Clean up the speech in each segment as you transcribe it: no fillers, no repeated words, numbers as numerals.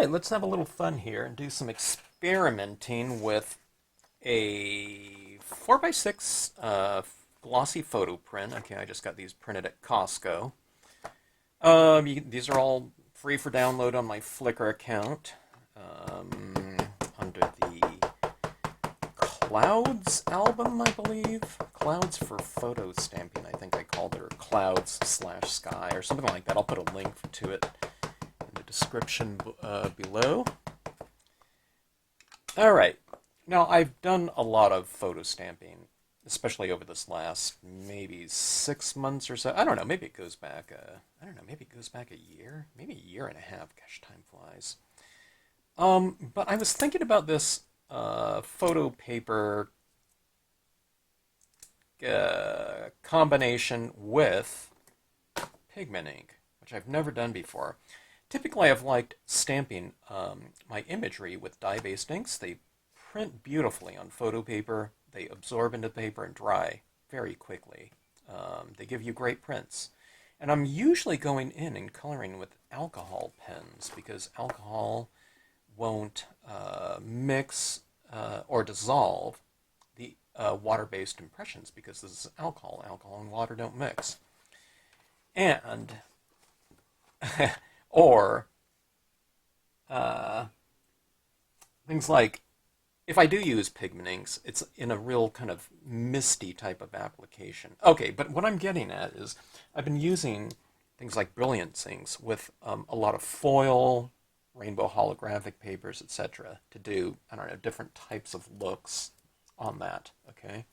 right, let's have a little fun here and do some experimenting with a 4x6 glossy photo print. Okay, I just got these printed at Costco. These are all free for download on my Flickr account under the Clouds album, I believe. Clouds for photo stamping, I think I called it, or Clouds/Sky, or something like that. I'll put a link to it in the description below. All right. Now, I've done a lot of photo stamping, especially over this last maybe 6 months or so. I don't know. Maybe it goes back. I don't know. Maybe it goes back a year, maybe a year and a half. Gosh, time flies. But I was thinking about this photo paper combination with pigment ink, which I've never done before. Typically, I've liked stamping my imagery with dye-based inks. They print beautifully on photo paper. They absorb into the paper and dry very quickly. They give you great prints. And I'm usually going in and coloring with alcohol pens because alcohol won't mix or dissolve the water-based impressions because this is alcohol. Alcohol and water don't mix. And or things like, if I do use pigment inks, it's in a real kind of misty type of application. Okay, but what I'm getting at is I've been using things like Brilliance inks with a lot of foil, rainbow holographic papers, etc. to do, I don't know, different types of looks on that, okay?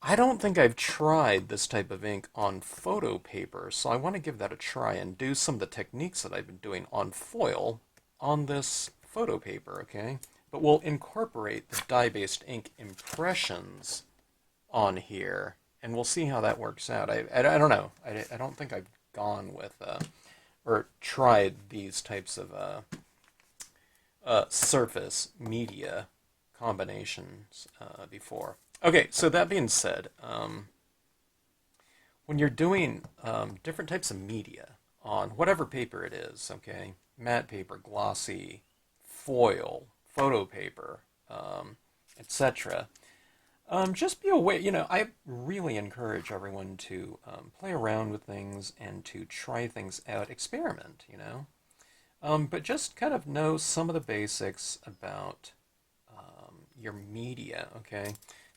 I don't think I've tried this type of ink on photo paper, so I want to give that a try and do some of the techniques that I've been doing on foil on this photo paper, okay? But we'll incorporate the dye-based ink impressions on here, and we'll see how that works out. I don't know. I don't think I've gone with, or tried these types of surface media combinations before. Okay, so that being said, when you're doing different types of media on whatever paper it is, okay, matte paper, glossy, foil, photo paper, etc., just be aware, I really encourage everyone to play around with things and to try things out, experiment, but just kind of know some of the basics about your media, okay?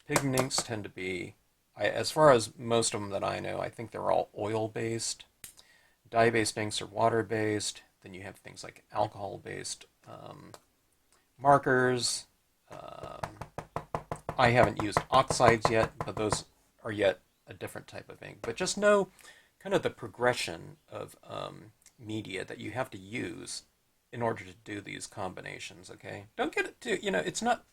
Pigment inks tend to be, as far as most of them that I know, I think they're all oil-based. Dye-based inks are water-based. Then you have things like alcohol-based markers. I haven't used oxides yet, but those are yet a different type of ink. But just know kind of the progression of media that you have to use in order to do these combinations, okay? Don't get it too, it's not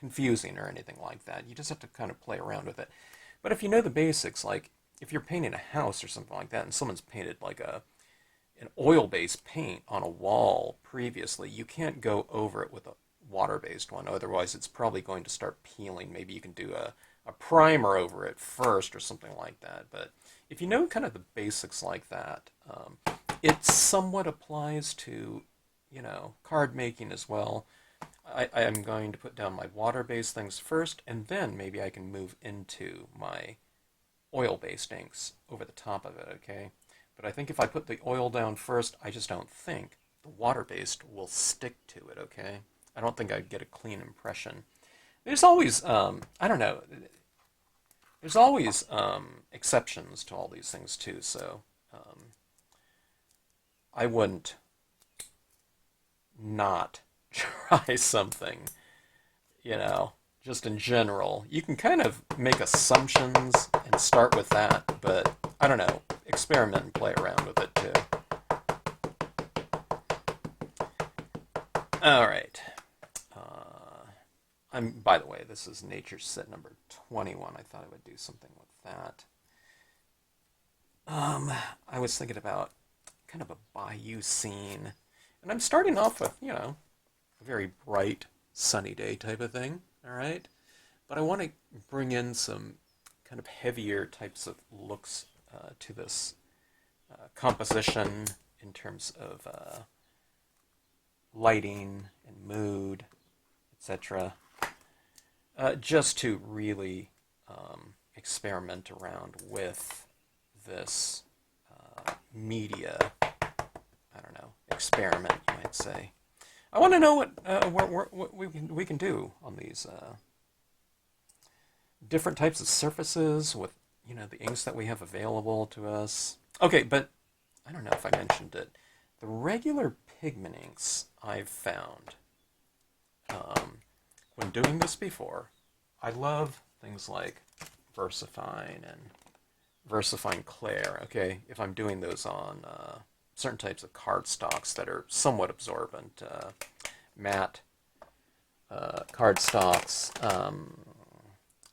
confusing or anything like that. You just have to kind of play around with it. But if you know the basics, like if you're painting a house or something like that, and someone's painted like an oil-based paint on a wall previously, you can't go over it with a water-based one. Otherwise, it's probably going to start peeling. Maybe you can do a primer over it first or something like that. But if you know kind of the basics like that, it somewhat applies to, card making as well. I am going to put down my water-based things first, and then maybe I can move into my oil-based inks over the top of it, okay? But I think if I put the oil down first, I just don't think the water-based will stick to it, okay? I don't think I'd get a clean impression. There's always, I don't know, there's always exceptions to all these things too, so I wouldn't not try something, just in general. You can kind of make assumptions and start with that, but I don't know, experiment and play around with it too. All right. By the way, this is Nature Set number 21. I thought I would do something with that. I was thinking about kind of a bayou scene, and I'm starting off with, a very bright, sunny day type of thing, all right? But I want to bring in some kind of heavier types of looks to this composition in terms of lighting and mood, etc. Just to really experiment around with this media, I don't know, experiment, you might say. I want to know what we can do on these different types of surfaces with, you know, the inks that we have available to us. Okay, but I don't know if I mentioned it. The regular pigment inks I've found when doing this before, I love things like Versafine and Versafine Clair, okay, if I'm doing those on certain types of cardstocks that are somewhat absorbent, matte cardstocks,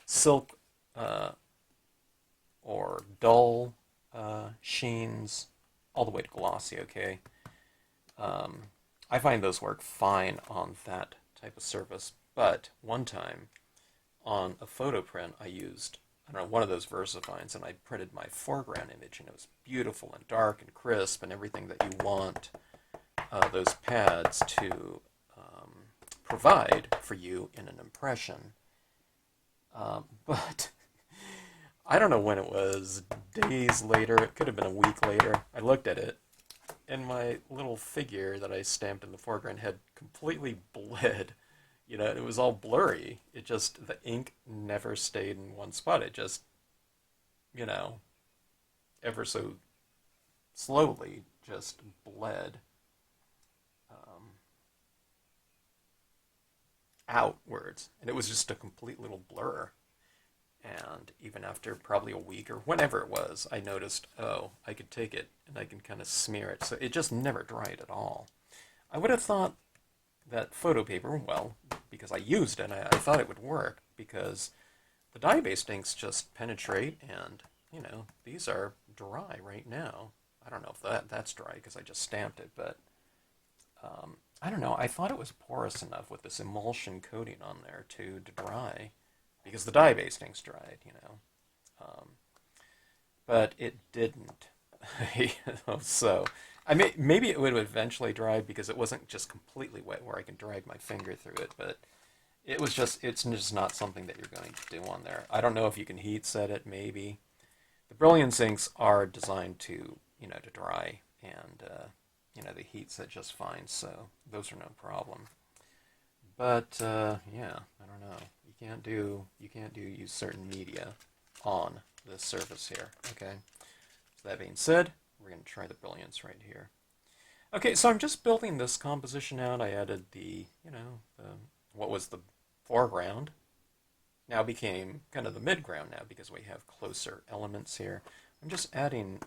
silk or dull sheens, all the way to glossy, okay? I find those work fine on that type of surface, but one time on a photo print I used, I don't know, one of those Versafines, and I printed my foreground image, and it was beautiful and dark and crisp and everything that you want those pads to provide for you in an impression. But I don't know when it was, days later, it could have been a week later, I looked at it, and my little figure that I stamped in the foreground had completely bled. You know, it was all blurry. It just, the ink never stayed in one spot. It just, you know, ever so slowly just bled outwards. And it was just a complete little blur. And even after probably a week or whenever it was, I noticed, oh, I could take it and I can kind of smear it. So it just never dried at all. I would have thought that photo paper, well, because I used it, I thought it would work because the dye-based inks just penetrate and, you know, these are dry right now. I don't know if that's dry because I just stamped it, but I don't know. I thought it was porous enough with this emulsion coating on there to dry because the dye-based inks dried, you know. But it didn't. You know, so I may, maybe it would eventually dry because it wasn't just completely wet where I can drag my finger through it, but it's just not something that you're going to do on there. I don't know if you can heat set it, maybe. The Brilliance inks are designed to, you know, to dry, and, you know, they heat set just fine, so those are no problem. But, yeah, I don't know. You can't use certain media on this surface here, okay? So that being said, we're going to try the Brilliance right here. Okay, so I'm just building this composition out. I added the, you know, what was the foreground now became kind of the midground now because we have closer elements here. I'm just adding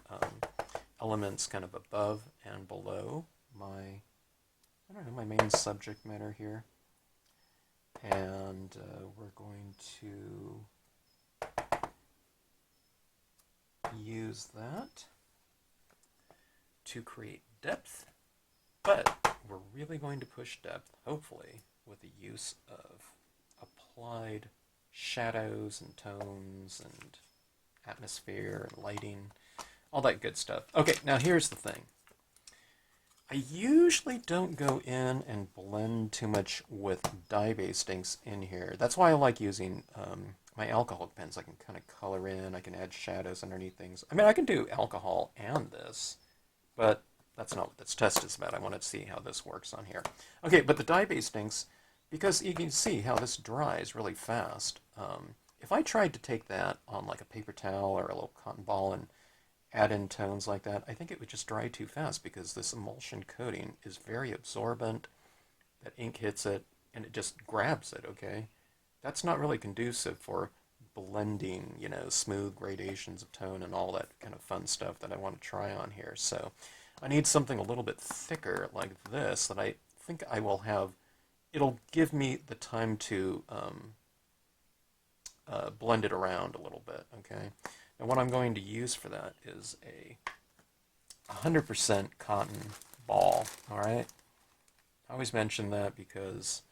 elements kind of above and below my, I don't know, my main subject matter here. And we're going to use that to create depth, but we're really going to push depth, hopefully, with the use of applied shadows and tones and atmosphere and lighting, all that good stuff. Okay, now here's the thing. I usually don't go in and blend too much with dye-based inks in here. That's why I like using my alcohol pens. I can kind of color in, I can add shadows underneath things. I mean, I can do alcohol and this, but that's not what this test is about. I want to see how this works on here. Okay, but the dye-based inks, because you can see how this dries really fast, if I tried to take that on like a paper towel or a little cotton ball and add in tones like that, I think it would just dry too fast because this emulsion coating is very absorbent. That ink hits it and it just grabs it, okay? That's not really conducive for blending, you know, smooth gradations of tone and all that kind of fun stuff that I want to try on here. So I need something a little bit thicker like this that I think I will have. It'll give me the time to blend it around a little bit, okay? And what I'm going to use for that is a 100% cotton ball, all right? I always mention that because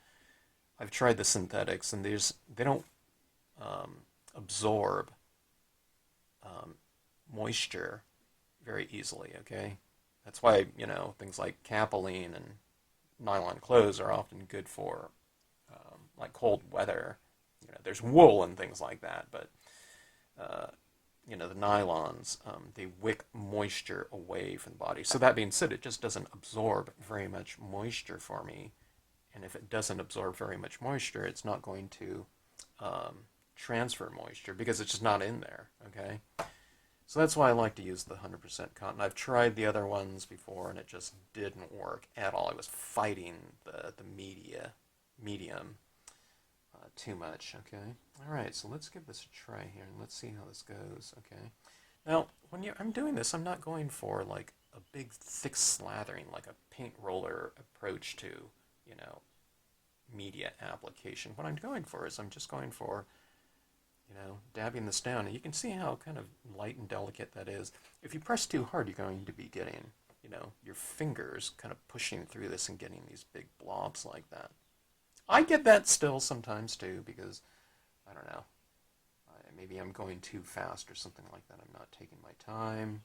I've tried the synthetics and they don't absorb moisture very easily, okay? That's why, you know, things like capilene and nylon clothes are often good for like cold weather. You know, there's wool and things like that, but uh, you know, the nylons, they wick moisture away from the body. So that being said, it just doesn't absorb very much moisture for me. And if it doesn't absorb very much moisture, it's not going to um, transfer moisture because it's just not in there, okay? So that's why I like to use the 100% cotton. I've tried the other ones before and it just didn't work at all. I was fighting the medium too much, okay? All right, so let's give this a try here and let's see how this goes, okay? Now, I'm doing this, I'm not going for like a big thick slathering like a paint roller approach to, you know, media application. What I'm going for is I'm just going for, you know, dabbing this down. And you can see how kind of light and delicate that is. If you press too hard, you're going to be getting, you know, your fingers kind of pushing through this and getting these big blobs like that. I get that still sometimes too because, I don't know, maybe I'm going too fast or something like that. I'm not taking my time.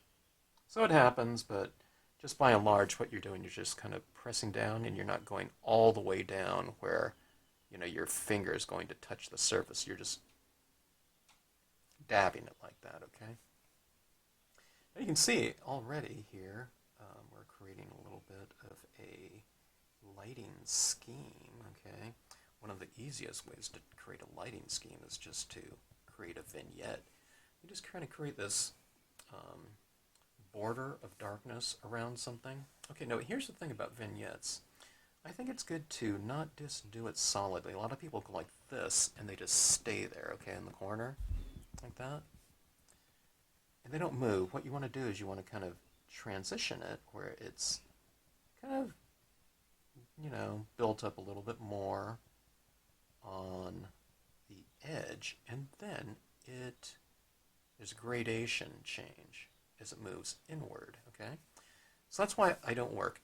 So it happens, but just by and large, what you're doing, you're just kind of pressing down and you're not going all the way down where, you know, your finger is going to touch the surface. You're just dabbing it like that, okay? Now you can see already here, we're creating a little bit of a lighting scheme, okay? One of the easiest ways to create a lighting scheme is just to create a vignette. You just kind of create this border of darkness around something. Okay, now here's the thing about vignettes. I think it's good to not just do it solidly. A lot of people go like this and they just stay there, okay, in the corner, like that. And they don't move. What you want to do is you want to kind of transition it where it's kind of, you know, built up a little bit more on the edge, and then there's a gradation change as it moves inward, okay? So that's why I don't work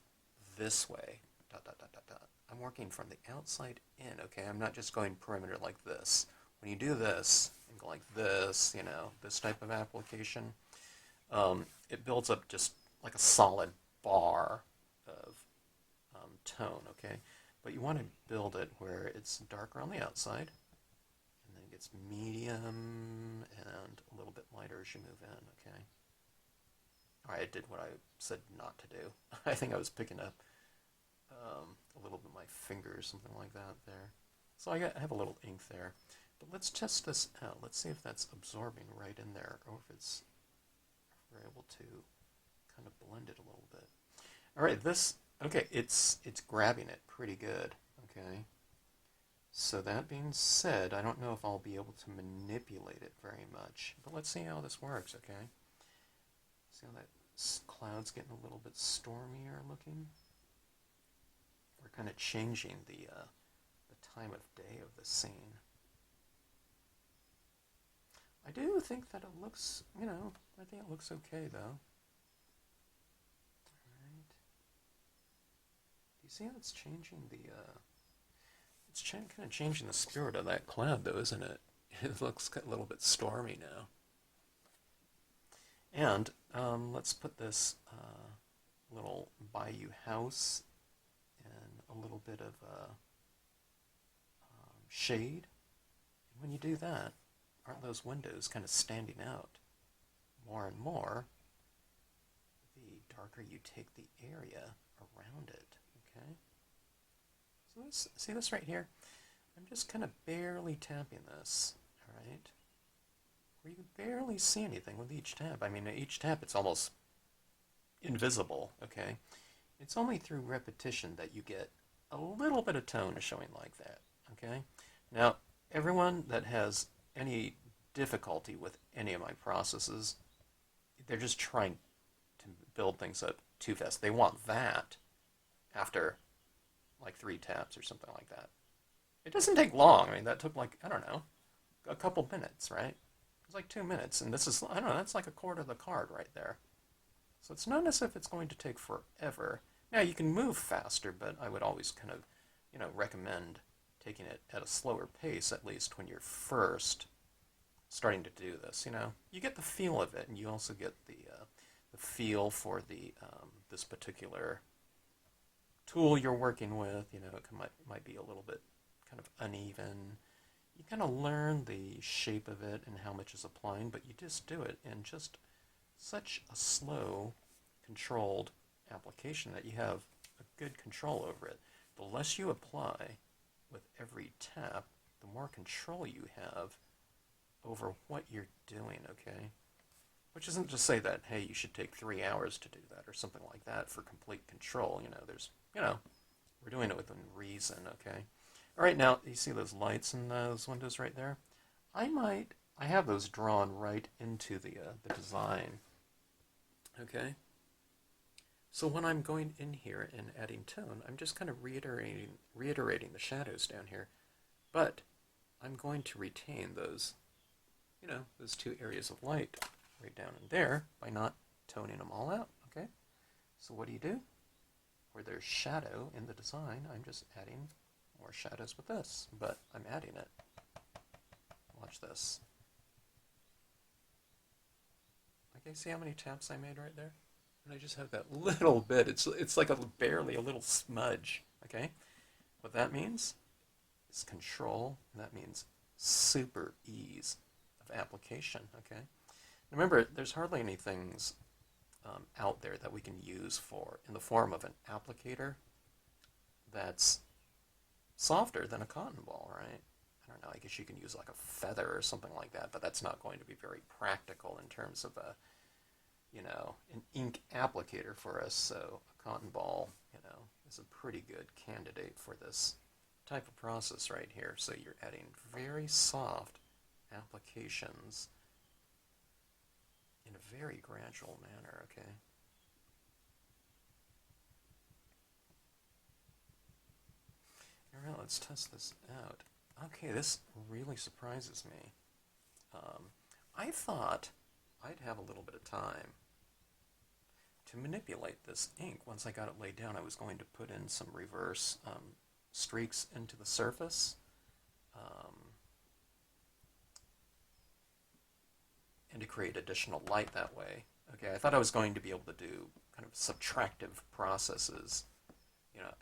this way, dot, dot, dot, dot, dot. I'm working from the outside in, okay? I'm not just going perimeter like this. When you do this, and go like this, you know, this type of application, it builds up just like a solid bar of tone, okay? But you want to build it where it's darker on the outside, and then it gets medium and a little bit lighter as you move in, okay? All right, I did what I said not to do. I think I was picking up a little bit of my fingers, something like that there. So I have a little ink there. But let's test this out. Let's see if that's absorbing right in there, or if we're able to kind of blend it a little bit. All right, okay, it's grabbing it pretty good, okay? So that being said, I don't know if I'll be able to manipulate it very much, but let's see how this works, okay? See how that cloud's getting a little bit stormier looking? We're kind of changing the time of day of the scene. I do think that it looks, you know, I think it looks okay, though. Alright. Do you see how it's changing it's kind of changing the spirit of that cloud, though, isn't it? It looks a little bit stormy now. And let's put this little bayou house and a little bit of shade. And when you do that, aren't those windows kind of standing out more and more the darker you take the area around it, okay? So see this right here? I'm just kind of barely tapping this, all right? Where you can barely see anything with each tap. I mean, each tap it's almost invisible, okay? It's only through repetition that you get a little bit of tone showing like that, okay? Now, everyone that has any difficulty with any of my processes, they're just trying to build things up too fast. They want that after like 3 taps or something like that. It doesn't take long. I mean, that took like, I don't know, a couple minutes, right? It's like 2 minutes, and this is, I don't know, that's like a quarter of the card right there. So it's not as if it's going to take forever. Now, you can move faster, but I would always kind of, you know, recommend taking it at a slower pace, at least when you're first starting to do this, you know. You get the feel of it, and you also get the feel for the this particular tool you're working with. You know, it might be a little bit kind of uneven. You kind of learn the shape of it and how much is applying, but you just do it in just such a slow, controlled application that you have a good control over it. The less you apply with every tap, the more control you have over what you're doing, okay? Which isn't to say that, hey, you should take 3 hours to do that or something like that for complete control. You know, we're doing it within reason, okay? All right, now, you see those lights in those windows right there? I have those drawn right into the design, okay? So when I'm going in here and adding tone, I'm just kind of reiterating the shadows down here, but I'm going to retain those, you know, those two areas of light right down in there by not toning them all out, okay? So what do? Where there's shadow in the design, I'm just adding more shadows with this, but I'm adding it. Watch this. Okay, see how many taps I made right there? And I just have that little bit. It's like barely a little smudge, okay? What that means is control, and that means super ease of application, okay? Remember, there's hardly any things out there that we can use in the form of an applicator that's softer than a cotton ball, right? I don't know, I guess you can use like a feather or something like that, but that's not going to be very practical in terms of an ink applicator for us. So a cotton ball, is a pretty good candidate for this type of process right here. So you're adding very soft applications in a very gradual manner, okay? All right, let's test this out. Okay, this really surprises me. I thought I'd have a little bit of time to manipulate this ink. Once I got it laid down, I was going to put in some reverse streaks into the surface. And to create additional light that way. Okay, I thought I was going to be able to do kind of subtractive processes,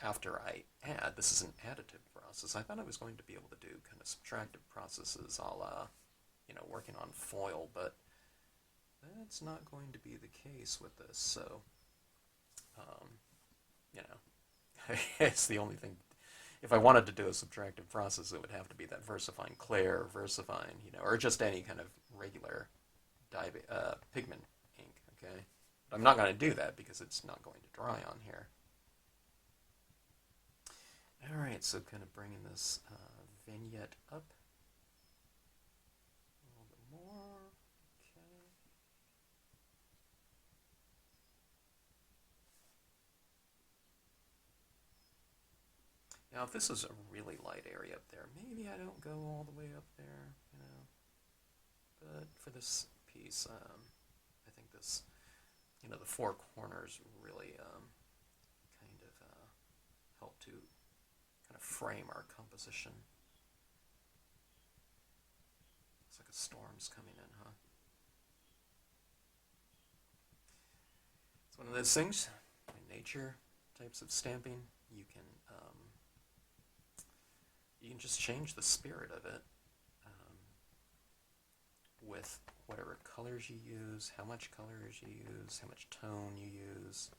after I add. This is an additive process. I thought I was going to be able to do kind of subtractive processes a la, working on foil, but that's not going to be the case with this. So, it's the only thing. If I wanted to do a subtractive process, it would have to be that Versafine Clear, Versafine, or just any kind of regular pigment ink, okay? But I'm not going to do that because it's not going to dry on here. All right, so kind of bringing this vignette up a little bit more. Okay. Now, if this is a really light area up there, maybe I don't go all the way up there, But for this piece, I think this, the four corners really kind of help to kind of frame our composition. Looks like a storm's coming in, huh? It's one of those things, in nature types of stamping, you can just change the spirit of it with whatever colors you use, how much colors you use, how much tone you use,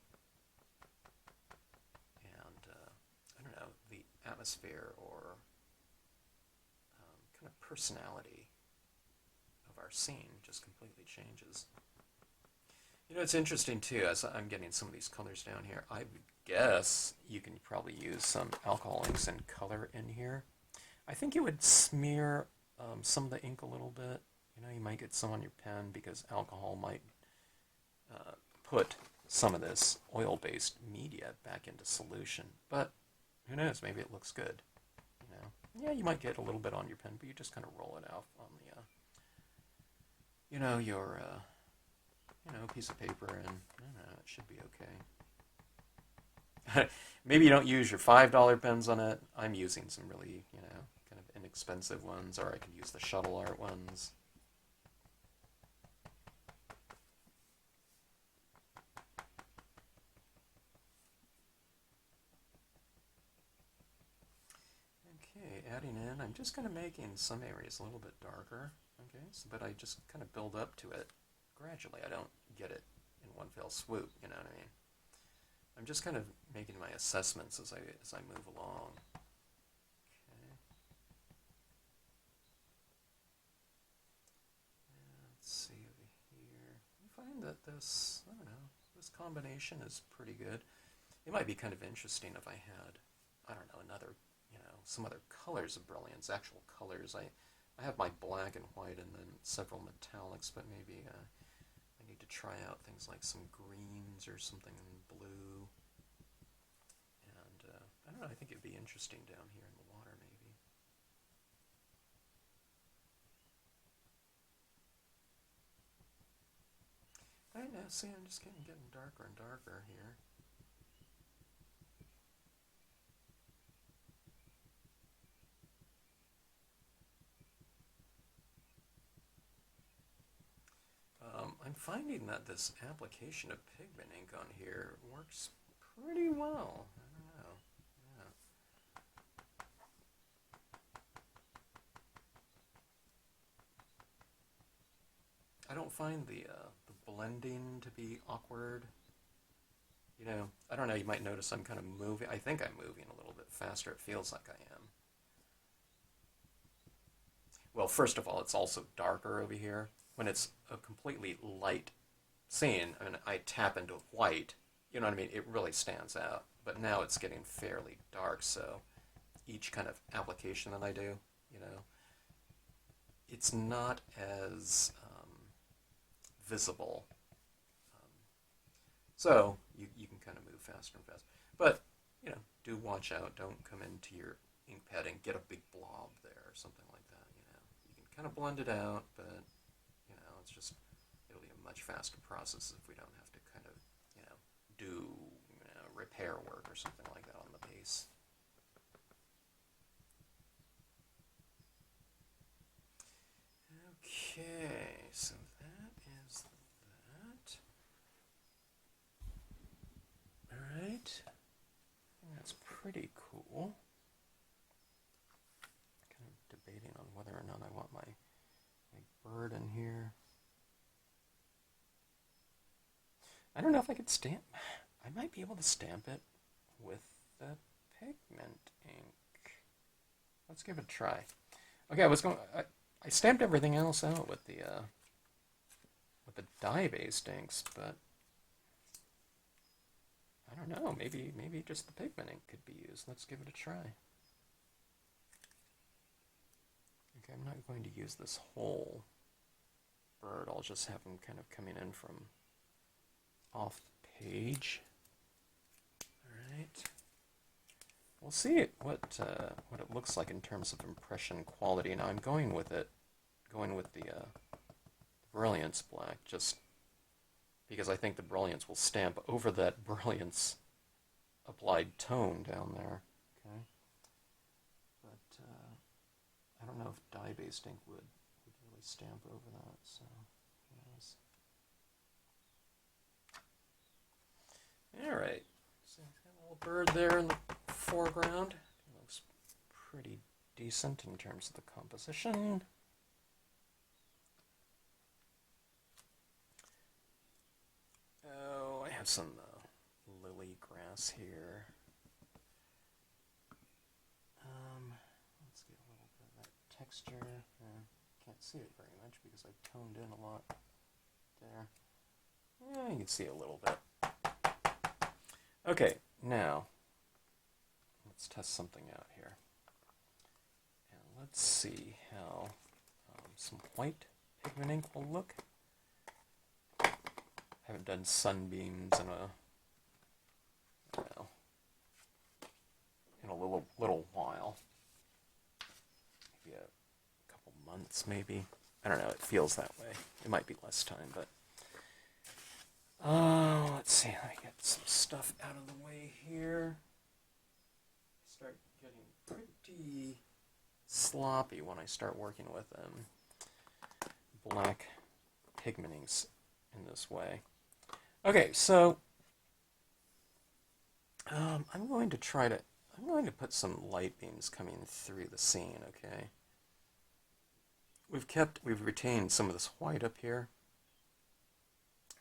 and I don't know, the atmosphere or kind of personality of our scene just completely changes. It's interesting too, as I'm getting some of these colors down here, I guess you can probably use some alcohol inks and color in here. I think it would smear some of the ink a little bit. You might get some on your pen because alcohol might put some of this oil-based media back into solution. But who knows? Maybe it looks good. Yeah, you might get a little bit on your pen, but you just kind of roll it out on the, your piece of paper, and it should be okay. Maybe you don't use your $5 pens on it. I'm using some really, kind of inexpensive ones, or I could use the shuttle art ones. Okay, adding in, I'm just kind of making some areas a little bit darker, okay, so, but I just kind of build up to it gradually. I don't get it in one fell swoop, you know what I mean? I'm just kind of making my assessments as I move along. Okay. Let's see over here. I find that this, I don't know, this combination is pretty good. It might be kind of interesting if I had, I don't know, another, you know, some other colors of Brilliance, actual colors. I have my black and white and then several metallics, but maybe I need to try out things like some greens or something in blue. And I don't know, I think it'd be interesting down here in the water maybe. I don't know, see, I'm just getting darker and darker here. I'm finding that this application of pigment ink on here works pretty well. I don't know. Yeah. I don't find the blending to be awkward. You know, I don't know, you might notice I'm kind of moving. I think I'm moving a little bit faster. It feels like I am. Well, first of all, it's also darker over here. When it's a completely light scene, I mean, I tap into white, you know what I mean? It really stands out. But now it's getting fairly dark, so each kind of application that I do, you know, it's not as visible. So you can kind of move faster and faster. But, you know, do watch out. Don't come into your ink pad and get a big blob there or something like that, you know. You can kind of blend it out, but, you know, it's just, it'll be a much faster process if we don't have to kind of, you know, do, you know, repair work or something like that on the base. Okay, so that is that. Alright, that's pretty cool. Kind of debating on whether or not I want my bird in here. I don't know if I could stamp. I might be able to stamp it with the pigment ink. Let's give it a try. Okay, I stamped everything else out with the dye-based inks, but I don't know. Maybe just the pigment ink could be used. Let's give it a try. Okay, I'm not going to use this whole bird. I'll just have them kind of coming in from off the page. All right. We'll see what it looks like in terms of impression quality. Now I'm going with the Brilliance Black, just because I think the Brilliance will stamp over that Brilliance applied tone down there. Okay, but I don't know if dye-based ink would really stamp over that. So, yes. All right. So got a little bird there in the foreground. It looks pretty decent in terms of the composition. Oh, I have some lily grass here. Let's get a little bit of that texture. Can't see it very much because I toned in a lot there. Yeah, you can see a little bit. Okay, now let's test something out here. And let's see how some white pigment ink will look. I haven't done sunbeams in a little while. Maybe a couple months, maybe. I don't know, it feels that way. It might be less time, but let's see, let me get some stuff out of the way here. Start getting pretty sloppy when I start working with black pigment inks in this way. Okay, so I'm going to I'm going to put some light beams coming through the scene, okay? We've retained some of this white up here.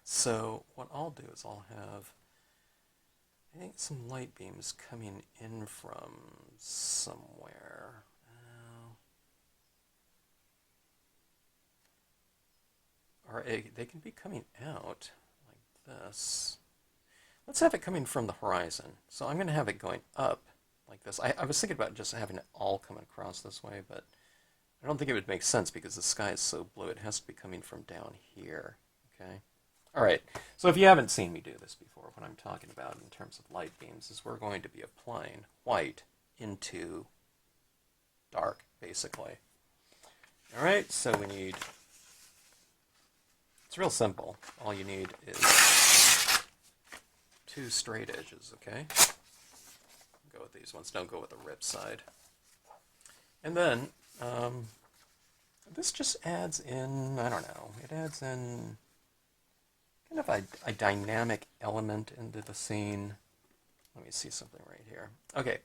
So what I'll do is I'll have, I think, some light beams coming in from somewhere. Or they can be coming out like this. Let's have it coming from the horizon. So I'm going to have it going up like this. I was thinking about just having it all coming across this way, but I don't think it would make sense because the sky is so blue. It has to be coming from down here, okay? All right, so if you haven't seen me do this before, what I'm talking about in terms of light beams is we're going to be applying white into dark, basically. All right, so we need, it's real simple. All you need is 2 straight edges, okay? Go with these ones, don't go with the rip side. And then, this just adds in, I don't know, it adds in kind of a dynamic element into the scene. Let me see something right here. Okay,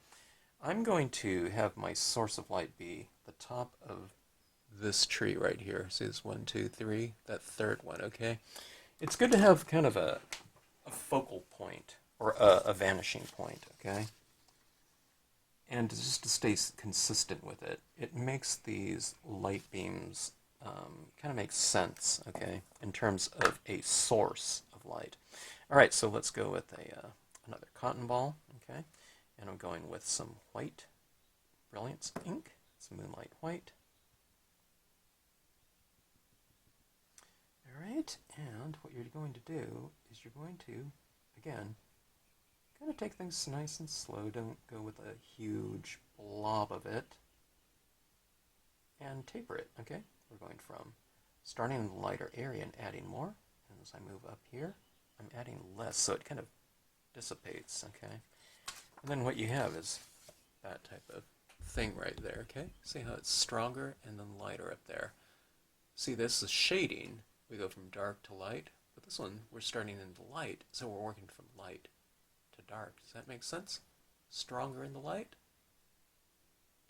I'm going to have my source of light be the top of this tree right here. See this 1, 2, 3, that third one, okay? It's good to have kind of a focal point, or a vanishing point, okay? And just to stay consistent with it, it makes these light beams kind of make sense, okay, in terms of a source of light. All right, so let's go with another cotton ball, okay, and I'm going with some white Brilliance ink, some Moonlight white. All right, and what you're going to do is you're going to, again, kind of take things nice and slow. Don't go with a huge blob of it. And taper it, okay? We're going from starting in the lighter area and adding more. And as I move up here, I'm adding less, so it kind of dissipates, okay? And then what you have is that type of thing right there, okay? See how it's stronger and then lighter up there. See, this is shading. We go from dark to light. But this one, we're starting in the light, so we're working from light to dark. Does that make sense? Stronger in the light,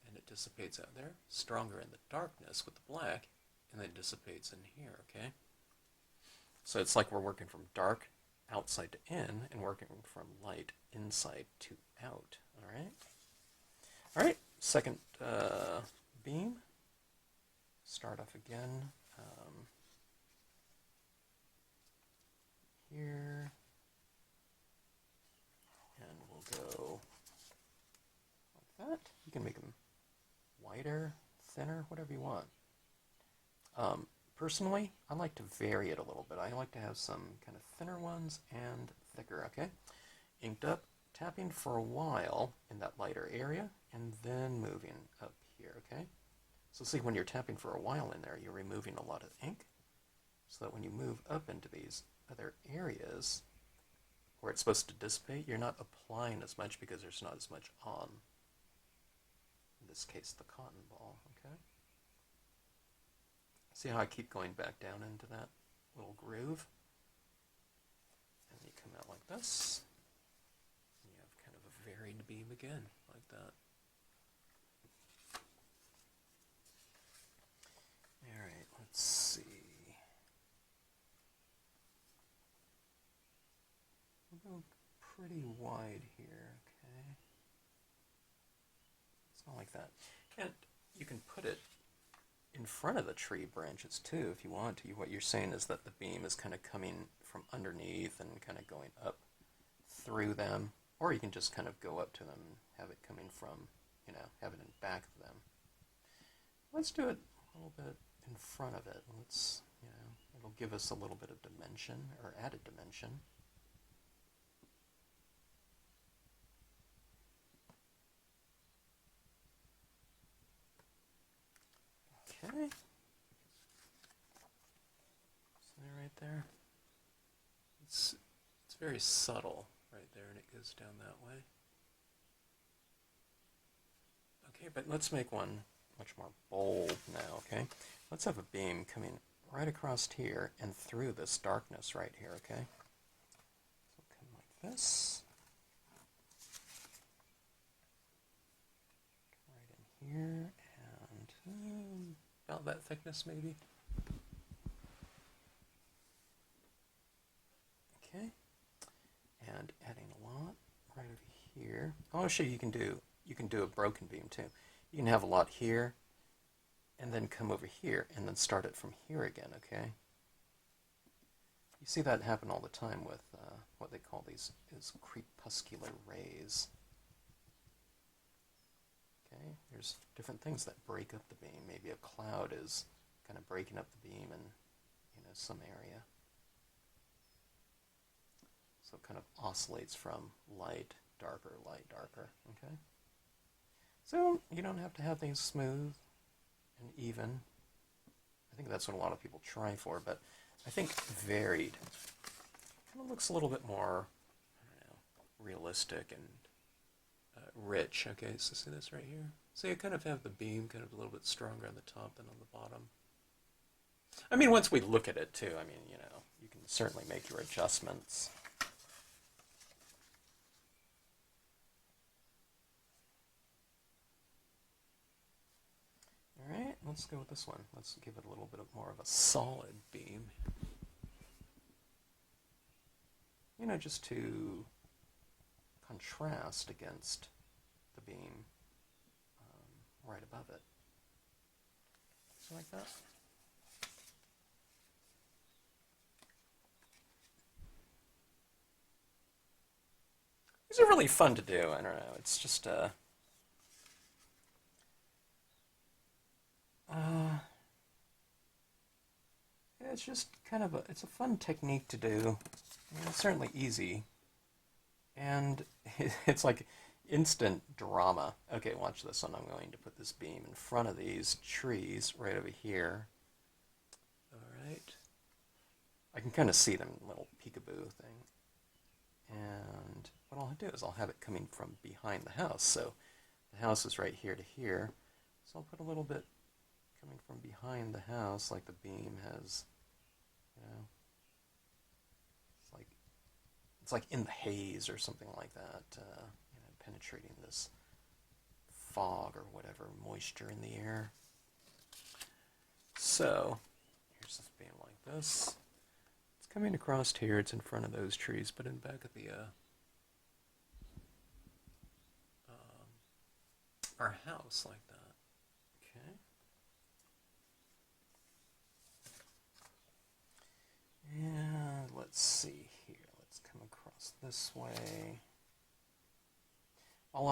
and it dissipates out there. Stronger in the darkness with the black, and then dissipates in here, okay? So it's like we're working from dark outside to in, and working from light inside to out, all right? All right, second beam. Start off again here. And we'll go like that. You can make them wider, thinner, whatever you want. Personally, I like to vary it a little bit. I like to have some kind of thinner ones and thicker, okay? Inked up, tapping for a while in that lighter area, and then moving up here, okay? So see, when you're tapping for a while in there, you're removing a lot of ink, so that when you move up into these other areas where it's supposed to dissipate, you're not applying as much because there's not as much on, in this case, the cotton ball, okay? See how I keep going back down into that little groove? And you come out like this, and you have kind of a varied beam again, like that. Alright, let's see. We'll go pretty wide here, okay? It's not like that. And you can put it in front of the tree branches too if you want to. What you're saying is that the beam is kind of coming from underneath and kind of going up through them, or you can just kind of go up to them and have it coming from, you know, have it in back of them. Let's do it a little bit in front of it. Let's, you know, it'll give us a little bit of dimension, or added dimension. Okay. See right there? It's very subtle right there, and it goes down that way. Okay, but let's make one much more bold now, okay? Let's have a beam coming right across here and through this darkness right here, okay? So come like this. about that thickness maybe. Okay, and adding a lot right over here. I want to show you you can do a broken beam too. You can have a lot here, and then come over here, and then start it from here again, okay? You see that happen all the time with what they call these is crepuscular rays. Okay, there's different things that break up the beam. Maybe a cloud is kind of breaking up the beam in, some area. So it kind of oscillates from light, darker, okay? So you don't have to have things smooth and even. I think that's what a lot of people try for, but I think varied kind of looks a little bit more, I don't know, realistic and rich. Okay, so see this right here? So you kind of have the beam kind of a little bit stronger on the top than on the bottom. I mean, once we look at it too, I mean, you can certainly make your adjustments. All right, let's go with this one. Let's give it a little bit more of a solid beam. Just to contrast against the beam right above it. So like that. These are really fun to do. I don't know. It's just it's just kind of it's a fun technique to do. I mean, it's certainly easy, and it's like instant drama. Okay, watch this one. I'm going to put this beam in front of these trees right over here. All right. I can kind of see them, little peekaboo thing. And what I'll do is I'll have it coming from behind the house. So the house is right here to here. So I'll put a little bit coming from behind the house, like the beam has, it's like in the haze or something like that, penetrating this fog or whatever, moisture in the air. So here's this beam like this. It's coming across here. It's in front of those trees, but in back of the our house like that. Okay. And let's see here. Let's come across this way. I'll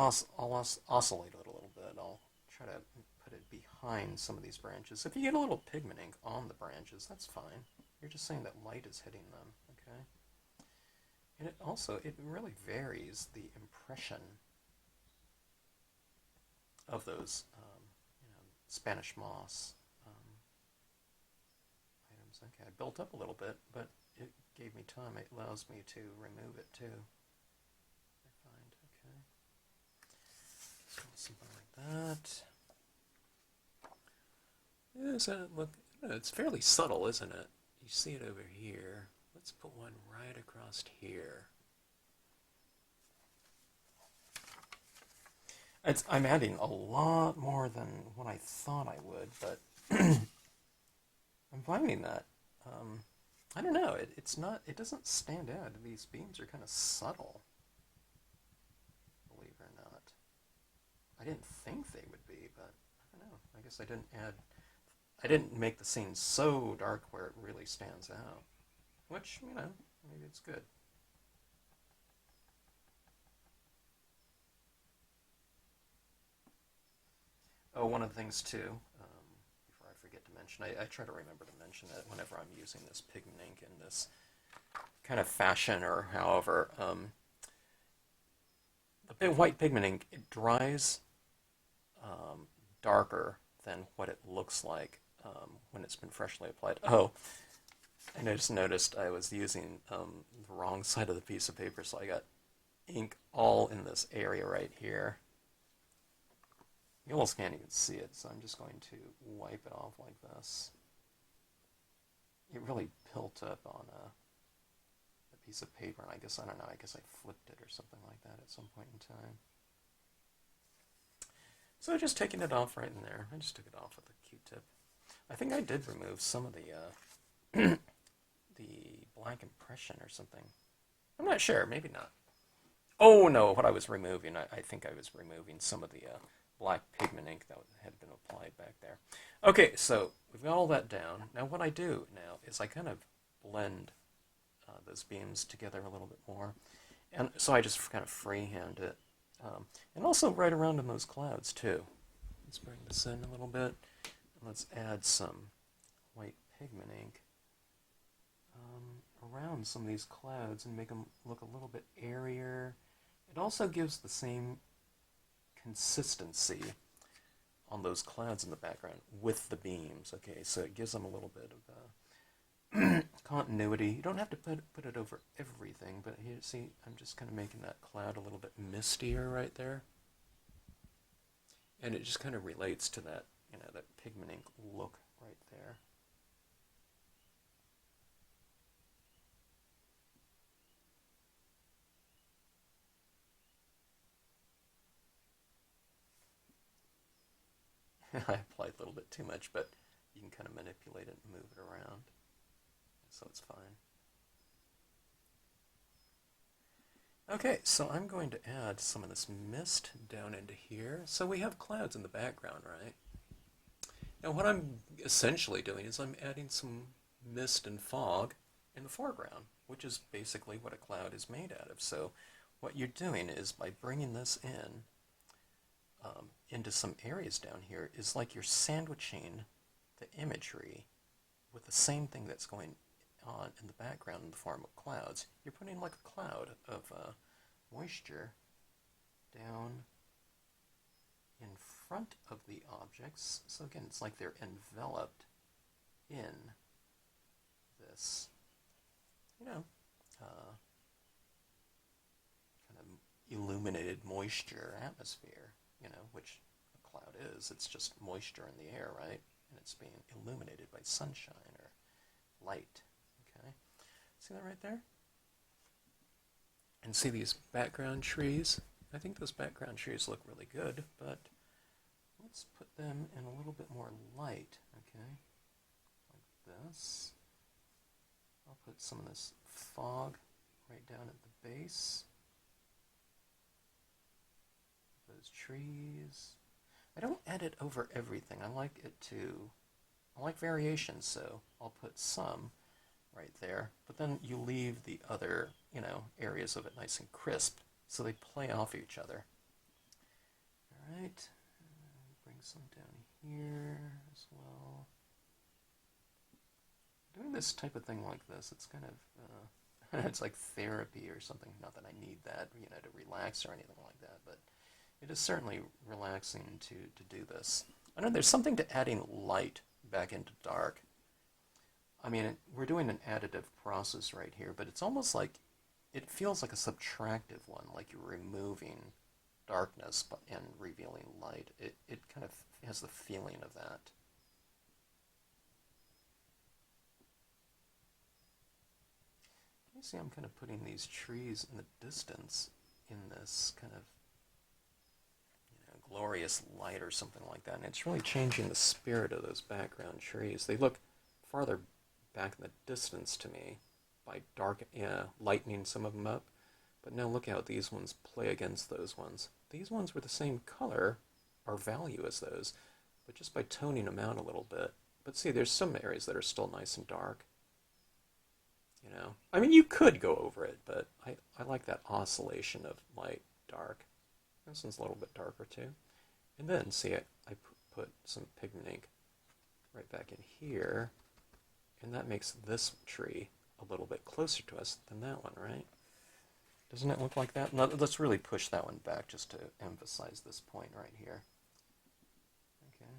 oscillate it a little bit. I'll try to put it behind some of these branches. If you get a little pigment ink on the branches, that's fine. You're just saying that light is hitting them, okay? And it really varies the impression of those, Spanish moss items. Okay, I built up a little bit, but it gave me time. It allows me to remove it too. I find, okay. So something like that. Yeah, look, it's fairly subtle, isn't it? You see it over here. Let's put one right across here. I'm adding a lot more than what I thought I would, but I'm finding that, I don't know, it doesn't stand out. These beams are kind of subtle, believe it or not. I didn't think they would be, but I don't know. I guess I didn't make the scene so dark where it really stands out, which, maybe it's good. Oh, one of the things too, before I forget to mention, I try to remember to mention it whenever I'm using this pigment ink in this kind of fashion or however. The white pigment ink, it dries darker than what it looks like when it's been freshly applied. Oh, I just noticed I was using the wrong side of the piece of paper, so I got ink all in this area right here. You almost can't even see it, so I'm just going to wipe it off like this. It really built up on a piece of paper, and I guess I flipped it or something like that at some point in time. So just taking it off right in there. I just took it off with a Q-tip. I think I did remove some of the the black impression or something. I'm not sure, maybe not. Oh no, what I was removing, I think I was removing some of the black pigment ink that had been applied back there. Okay, so we've got all that down. Now what I do now is I kind of blend those beams together a little bit more. And so I just kind of freehand it. And also right around in those clouds too. Let's bring this in a little bit. And let's add some white pigment ink around some of these clouds and make them look a little bit airier. It also gives the same consistency on those clouds in the background with the beams. Okay, so it gives them a little bit of continuity. You don't have to put it over everything, but here, see, I'm just kind of making that cloud a little bit mistier right there. And it just kind of relates to that, you know, that pigment ink look right there. I applied a little bit too much, but you can kind of manipulate it and move it around, so it's fine. Okay, so I'm going to add some of this mist down into here. So we have clouds in the background, right? Now what I'm essentially doing is I'm adding some mist and fog in the foreground, which is basically what a cloud is made out of. So what you're doing is by bringing this in into some areas down here is like you're sandwiching the imagery with the same thing that's going on in the background in the form of clouds. You're putting like a cloud of moisture down in front of the objects. So again, it's like they're enveloped in this, you know, kind of illuminated moisture atmosphere, you know, which a cloud is. It's just moisture in the air, right? And it's being illuminated by sunshine or light. Okay, see that right there? And see these background trees? I think those background trees look really good, but let's put them in a little bit more light, okay? Like this. I'll put some of this fog right down at the base. Those trees. I don't add it over everything. I like variations, so I'll put some right there, but then you leave the other, you know, areas of it nice and crisp, so they play off each other. All right, bring some down here as well. Doing this type of thing like this, it's kind of, it's like therapy or something. Not that I need that, you know, to relax or anything like that, but it is certainly relaxing to do this. I know there's something to adding light back into dark. I mean, we're doing an additive process right here, but it's almost like, it feels like a subtractive one, like you're removing darkness and revealing light. It kind of has the feeling of that. You see, I'm kind of putting these trees in the distance in this kind of, you know, glorious light or something like that, and it's really changing the spirit of those background trees. They look farther back in the distance to me by lightening some of them up. But now look how these ones play against those ones. These ones were the same color or value as those, but just by toning them out a little bit. But see, there's some areas that are still nice and dark. You know, I mean, you could go over it, but I like that oscillation of light, dark. This one's a little bit darker too. And then, see, I put some pigment ink right back in here. And that makes this tree a little bit closer to us than that one, right? Doesn't it look like that? Now, let's really push that one back just to emphasize this point right here. Okay.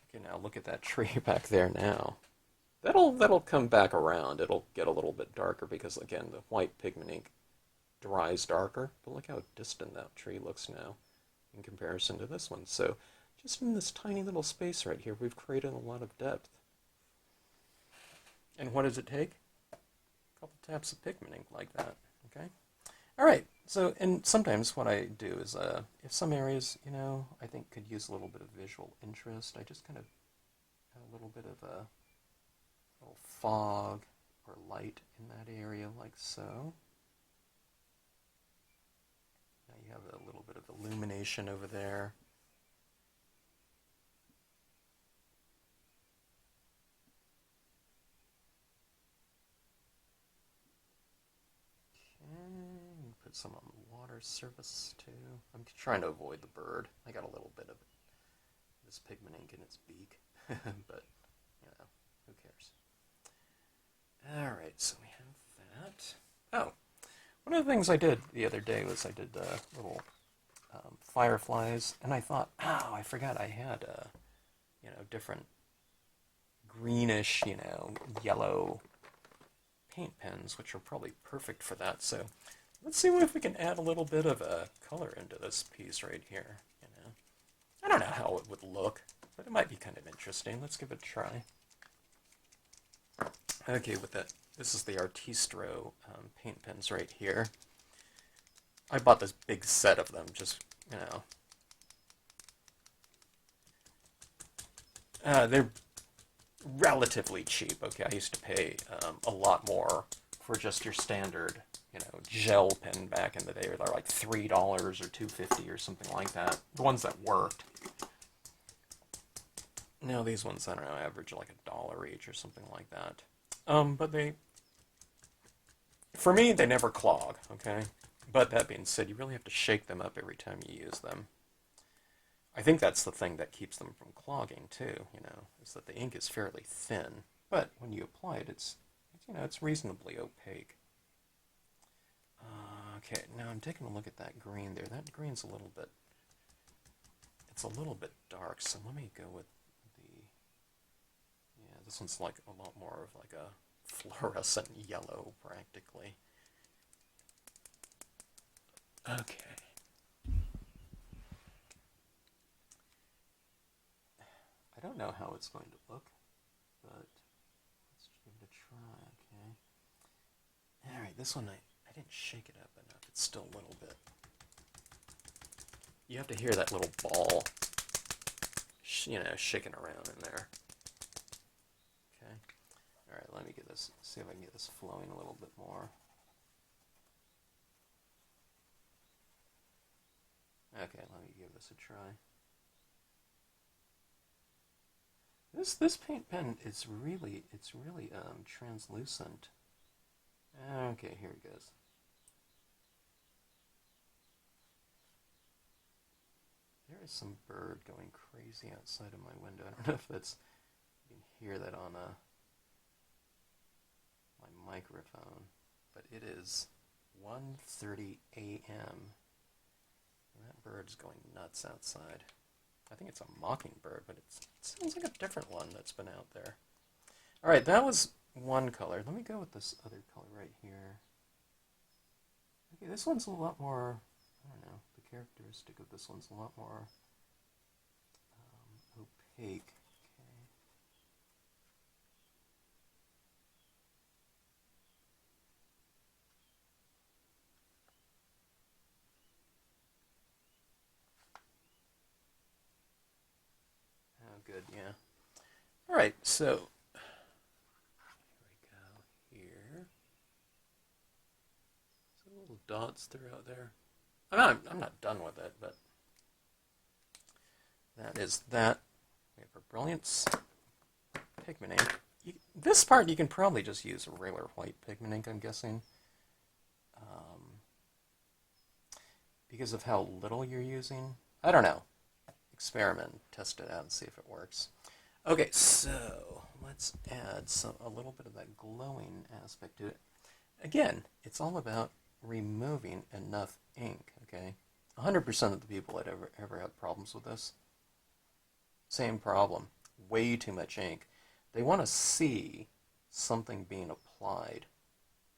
Okay, now look at that tree back there now. That'll come back around. It'll get a little bit darker because, again, the white pigment ink dries darker. But look how distant that tree looks now in comparison to this one. So just in this tiny little space right here, we've created a lot of depth. And what does it take? A couple taps of pigment ink like that, okay? All right. So, and sometimes what I do is, if some areas, I think could use a little bit of visual interest, I just kind of add a little bit of a little fog or light in that area, like so. Now you have a little bit of illumination over there. Okay, put some on the water surface too. I'm trying to avoid the bird. I got a little bit of this pigment ink in its beak, but who cares? All right, so we have that. Oh, one of the things I did the other day was I did little fireflies, and I thought, oh, I forgot I had different greenish, yellow paint pens, which are probably perfect for that. So let's see if we can add a little bit of a color into this piece right here. I don't know how it would look, but it might be kind of interesting. Let's give it a try. Okay, with that, this is the Artistro paint pens right here. I bought this big set of them, just, they're relatively cheap. Okay, I used to pay a lot more for just your standard, gel pen back in the day. They're like $3 or $2.50 or something like that. The ones that worked. Now these ones, I don't know, average like $1 each or something like that. But for me, they never clog. Okay, but that being said, you really have to shake them up every time you use them. I think that's the thing that keeps them from clogging too, is that the ink is fairly thin, but when you apply it, it's reasonably opaque. Okay, now I'm taking a look at that green there. That green's it's a little bit dark, so let me go with this one's like a lot more of like a fluorescent yellow, practically. Okay. I don't know how it's going to look, but let's give it a try, okay? Alright, this one I didn't shake it up enough. It's still a little bit. You have to hear that little ball, shaking around in there. Okay. Alright, let me see if I can get this flowing a little bit more. Okay, let me give this a try. This paint pen is really translucent. Okay, here it goes. There is some bird going crazy outside of my window. I don't know if you can hear that on my microphone, but it is 1:30 a.m. and that bird's going nuts outside. I think it's a mockingbird, but it sounds like a different one that's been out there. All right, that was one color. Let me go with this other color right here. Okay, this one's a lot more, I don't know, the characteristic of this one's a lot more opaque. Oh, good, yeah. All right, so here we go here. Some little dots throughout there. I'm not done with it, but that is that. We have our Brilliance pigment ink. This part you can probably just use a regular white pigment ink, I'm guessing. Because of how little you're using. I don't know. Experiment, test it out and see if it works. Okay, so let's add a little bit of that glowing aspect to it. Again, it's all about removing enough ink, okay? 100% of the people that ever have problems with this, same problem. Way too much ink. They want to see something being applied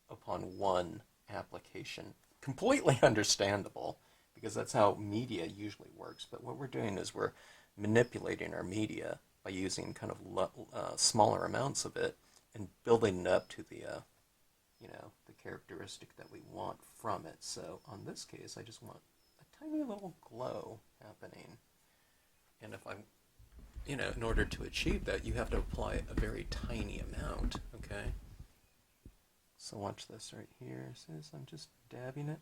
upon one application. Completely understandable, because that's how media usually works. But what we're doing is we're manipulating our media by using kind of smaller amounts of it and building it up to the the characteristic that we want from it. So on this case, I just want a tiny little glow happening. And if I'm, in order to achieve that, you have to apply a very tiny amount, okay? So watch this right here. See this? I'm just dabbing it.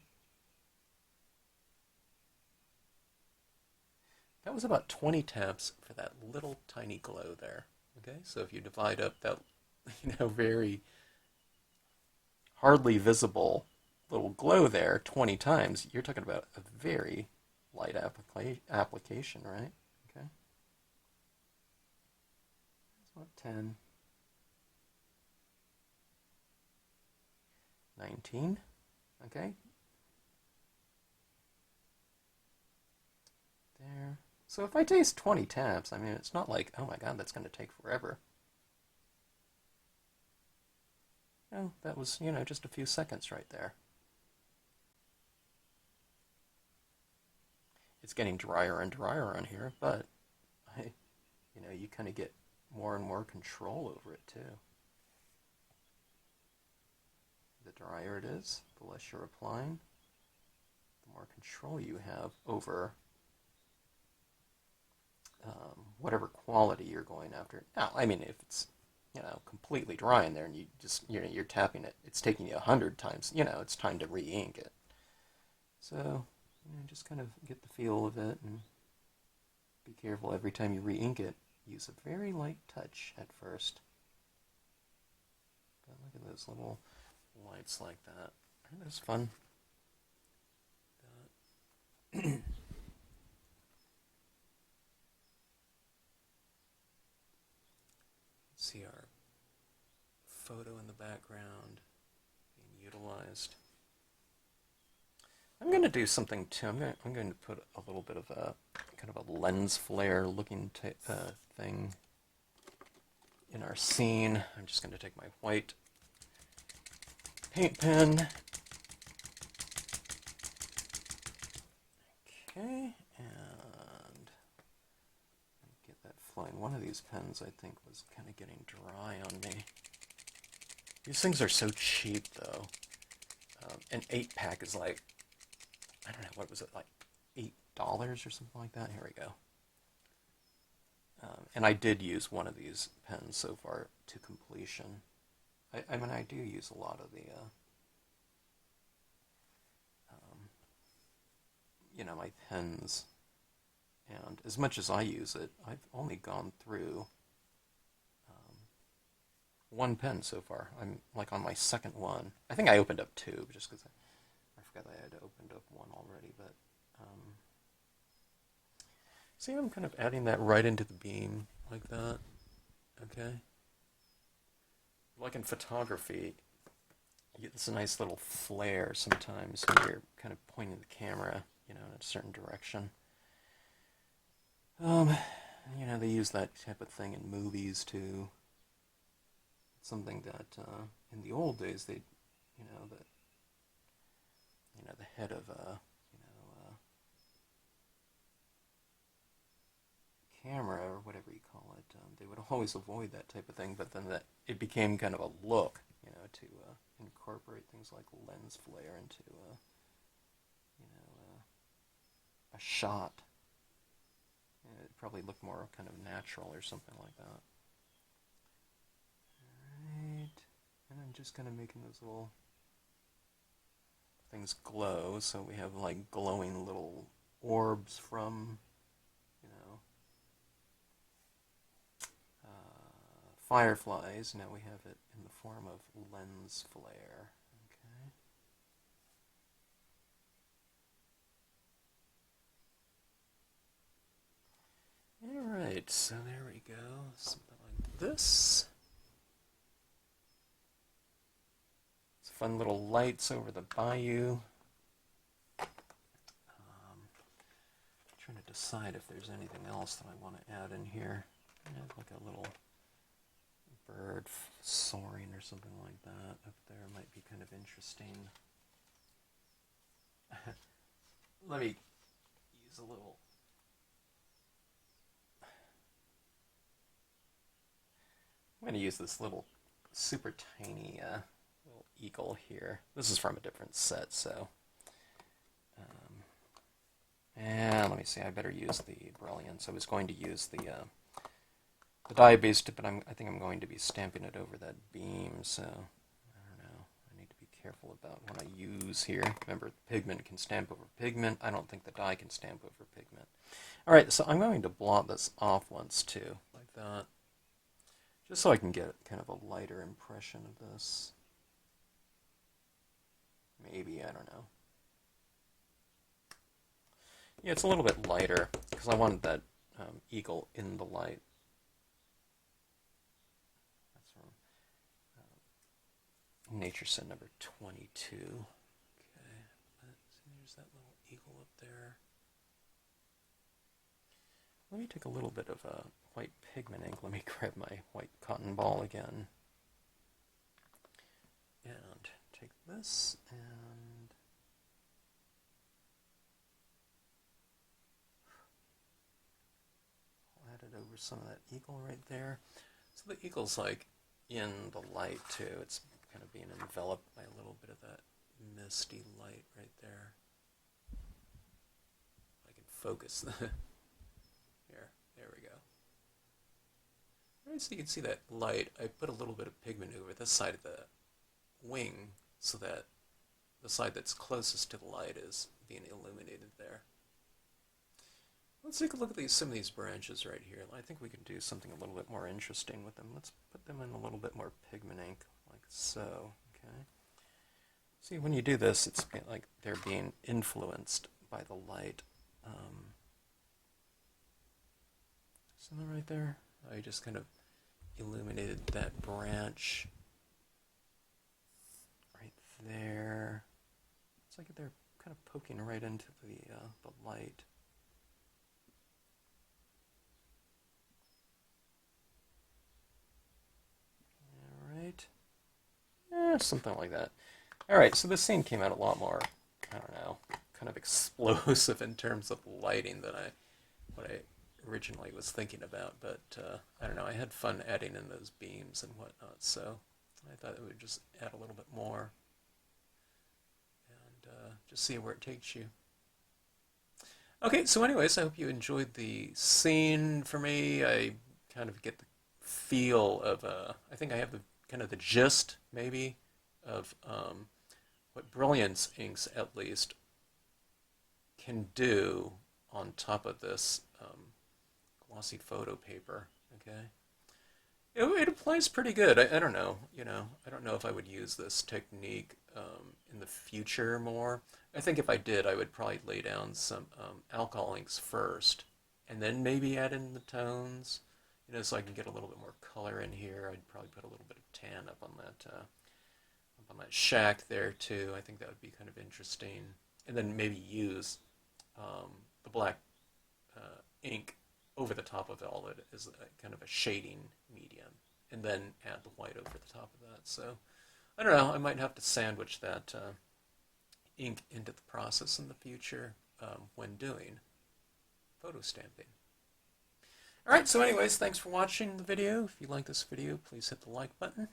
That was about 20 taps for that little tiny glow there, okay? So if you divide up that, very hardly visible little glow there 20 times, you're talking about a very light application, right? Okay. That's about 10. 19. Okay. There. So if I taste 20 taps, I mean, it's not like, oh my god, that's going to take forever. No, that was, just a few seconds right there. It's getting drier and drier on here, but, you kind of get more and more control over it, too. The drier it is, the less you're applying, the more control you have over whatever quality you're going after. Now, I mean, if it's completely dry in there and you just you're tapping it, it's taking you 100 times. It's time to re-ink it. So just kind of get the feel of it and be careful every time you re-ink it. Use a very light touch at first. But look at those little lights like that. Aren't those fun? See our photo in the background being utilized. I'm going to do something too. I'm going to put a little bit of a kind of a lens flare looking thing in our scene. I'm just going to take my white paint pen. Okay, and get that flowing. One of these pens I think was kind of getting dry on me. These things are so cheap though. An 8-pack is like, I don't know, what was it, like $8 or something like that? Here we go. And I did use one of these pens so far to completion. I mean, I do use a lot of the, my pens. And as much as I use it, I've only gone through one pen so far. I'm like on my second one. I think I opened up two just because I forgot I had opened up one already. But see, I'm kind of adding that right into the beam like that. Okay. Like in photography, you get this nice little flare sometimes when you're kind of pointing the camera, in a certain direction. They use that type of thing in movies too. It's something that in the old days the head of camera or whatever you call it, they would always avoid that type of thing. But then it became kind of a look, to incorporate things like lens flare into a shot. It probably looked more kind of natural or something like that. Alright, and I'm just kind of making those little things glow, so we have like glowing little orbs from, fireflies. Now we have it in the form of lens flare. Alright, so there we go. Something like this. It's fun little lights over the bayou. Trying to decide if there's anything else that I want to add in here. I have like a little bird soaring or something like that up there. Might be kind of interesting. Let me use a little. I'm going to use this little super tiny little eagle here. This is from a different set, so. And let me see, I better use the Brilliance. I was going to use the dye-based, but I think I'm going to be stamping it over that beam, so I don't know. I need to be careful about what I use here. Remember, pigment can stamp over pigment. I don't think the dye can stamp over pigment. Alright, so I'm going to blot this off once too, like that. Just so I can get kind of a lighter impression of this. Maybe, I don't know. Yeah, it's a little bit lighter, because I wanted that eagle in the light. That's from Nature Set number 22. Okay, there's that little eagle up there. Let me take a little bit of white pigment ink. Let me grab my white cotton ball again. And take this and I'll add it over some of that eagle right there. So the eagle's like in the light too. It's kind of being enveloped by a little bit of that misty light right there. I can focus the There we go. Right, so you can see that light. I put a little bit of pigment over this side of the wing so that the side that's closest to the light is being illuminated there. Let's take a look at some of these branches right here. I think we can do something a little bit more interesting with them. Let's put them in a little bit more pigment ink, like so. Okay. See, when you do this, it's like they're being influenced by the light. Something right there. I just kind of illuminated that branch right there. It's like they're kind of poking right into the light. All right. Yeah, something like that. All right, so this scene came out a lot more, I don't know, kind of explosive in terms of lighting than what I originally was thinking about, but I don't know, I had fun adding in those beams and whatnot, so I thought it would just add a little bit more and just see where it takes you. Okay, so anyways, I hope you enjoyed the scene. For me, I kind of get the feel of, I think I have the kind of the gist, maybe, of what Brilliance inks, at least, can do on top of this glossy photo paper. Okay, it applies pretty good. I don't know, I don't know if I would use this technique in the future more. I think if I did, I would probably lay down some alcohol inks first, and then maybe add in the tones, so I can get a little bit more color in here. I'd probably put a little bit of tan up on that shack there too. I think that would be kind of interesting, and then maybe use the black ink over the top of all of it as a kind of a shading medium, and then add the white over the top of that. So I don't know, I might have to sandwich that ink into the process in the future when doing photo stamping. Alright, so anyways, thanks for watching the video. If you like this video, please hit the like button.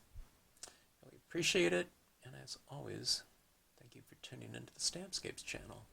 We appreciate it, and as always, thank you for tuning into the Stampscapes channel.